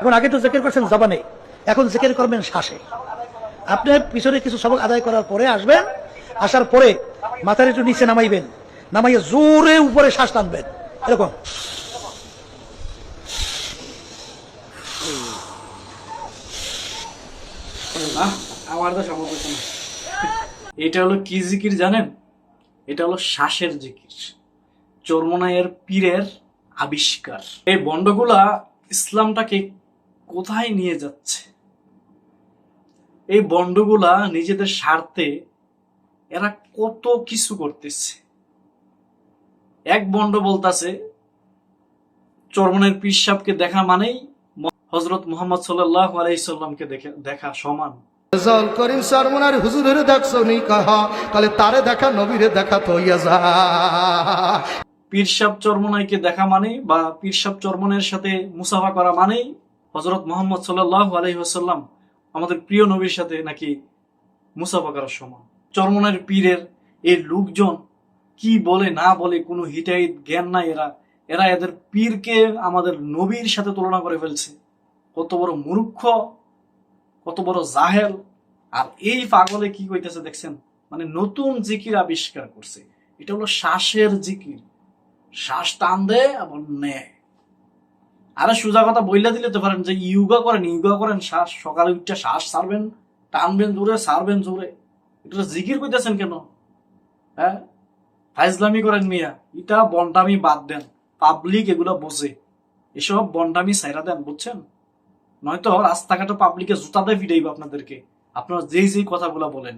এখন আগে তো জিকির করছেন জবানে, এখন জিকির করবেন শ্বাসে। আপনি পিছনে কিছু সবক আদায় করার পরে আসবেন, আসার পরে মাথার একটু নিচে নামাইবেন, নামাইয়ে জোরে উপরে শ্বাস টানবেন এরকম। আমার তো সম্ভব হচ্ছে না। এটা হলো কি জিকির জানেন? এটা হলো শ্বাসের জিকির, চরমনাইয়ের পীরের আবিষ্কার। এই বন্ডগুলা ইসলামটাকে কোথায় নিয়ে যাচ্ছে? এই বন্ডগুলা নিজেদের স্বার্থে এরা কত কিছু করতেছে। এক বন্ড বলতাছে চরমনাইয়ের পীর সাহেবকে দেখা মানেই হযরত মুহাম্মদ সাল্লাল্লাহু আলাইহি সাল্লামকে দেখা সমান। রেজাউল করিম চরমনার হুজুরের দেখছো নি কাহা, তাহলে তারে দেখা নবীরে দেখা তো ইয়া যা। পীর সাহেব চরমনাইকে দেখা মানেই বা পীর সাহেব চরমনাইয়ের সাথে মুসাফা করা মানেই হযরত মুহাম্মদ সাল্লাল্লাহু আলাইহি ওয়াসাল্লাম আমাদের প্রিয় নবীর সাথে নাকি মুসাফা করার সমান। চরমনাইয়ের পীরের এই লোকজন কি বলে না বলে কোনো হিতাহিত জ্ঞান নাই। এরা এদের পীরকে আমাদের নবীর সাথে তুলনা করে ফেলছে। কত বড় মূর্খ, কত বড় জাহেল। আর এই পাগলে কি কইতেছে দেখছেন? মানে নতুন জিকির আবিষ্কার করছে। এটা হলো শ্বাসের জিকির। শ্বাস টান দে আবার নেয়। আরে সোজা কথা বইলা দিলে তো পারেন যে ইয়োগা করেন, শ্বাস সকালে উঠে শ্বাস ছাড়বেন, টানবেন জোরে, ছাড়বেন জোরে। এটা জিকির কইতেছেন কেন? হ্যাঁ, ফাইজলামি করেন মিয়া। এটা বন্ডামি বাদ দেন, পাবলিক এগুলা বোঝে। এসব বন্ডামি সাইরা দেন, বুঝছেন? নয়তো রাস্তাঘাটে পাবলিকে জুতা দিয়ে ফিরাইব আপনাদেরকে, আপনারা যেই কথাগুলা বলেন।